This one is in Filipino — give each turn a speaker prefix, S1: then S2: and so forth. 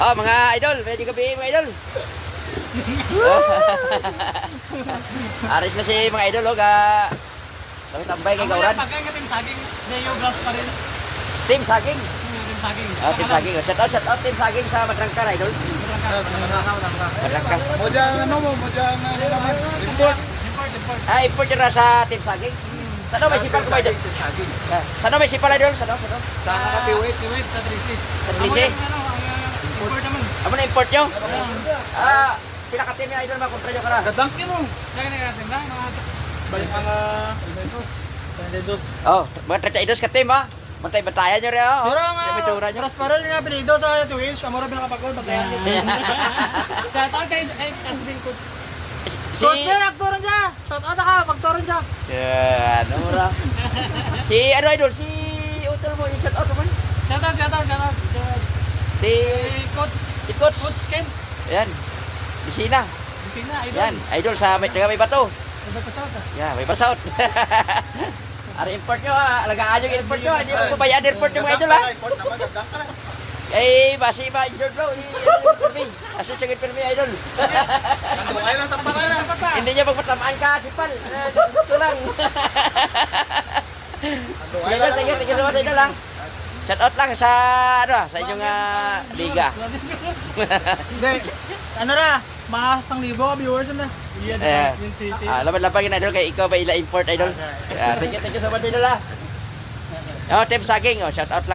S1: Oh, mga idol, pwede gabi mga idol. Aris na si mga idol, oh, tambay kay Gauran.
S2: Pagkain ka team saging, Deo Glass pa rin.
S1: Team Saging.
S2: Team saging.
S1: Oh, Team Saging. Shout out Team Saging sa Matrangkar, idol. Matrangkar.
S3: Mo dyan, naman? Import.
S1: Ah, import yun na sa Team Saging. Saan may sipal ko ba, idol? Saan may sipal, idol? Saan?
S3: Sa nakatiwit.
S2: Sa Trisi.
S1: Sa Trisi?
S2: Import naman.
S1: Ano na import nyo? Ah, pinaka-team yung idol, makontra nyo ka na.
S3: Kadangkin mo.
S2: Kaya natin lang.
S3: Balik mga...
S1: Oh, mga 32 ka team, ha? Mantay batayan nyo rin, ha?
S2: Pero
S1: Yung may tsura nyo.
S2: Prosperol nga pinido sa Twitch. Amora pinakapagod. Pagkayan din. Shout out kay Kasbin Coach. Prosper, aktoran siya. Shout out ka, pagtoran siya.
S1: Yan, ano Si, ano idol, si Utol mo, yung shout out naman.
S2: Shout out.
S1: Si,
S2: Coach.
S1: si Coach.
S2: Coach Ken.
S1: Yan, Bisina.
S2: Bisina, idol.
S1: Yan, idol sa may bato.
S2: Idol pa sa
S1: Yan, may basaut. Ari import nyo, ha? Alagaan yung import nyo, hindi mo pabayaan import yung mga idol, ha?
S3: Import naman, kadang ka na.
S1: Eh, basi ba, idol bro, Asa siya permi, idol.
S3: Kanduay lang tapat na.
S1: Hindi niya magpatamaan ka, sipal. Ito lang.
S3: Kanduay lang.
S1: Sige naman, idol, ha? Shout out lang sa, sa inyong liga.
S2: Hindi. Ano na? Mga 1,000 viewers na.
S1: Eh,
S2: Yung city.
S1: laban-laban yun, idol, kay ikaw ba ila import, idol? Thank you so much, idol, ha? Oh, Team Saging, oh, shout out lang.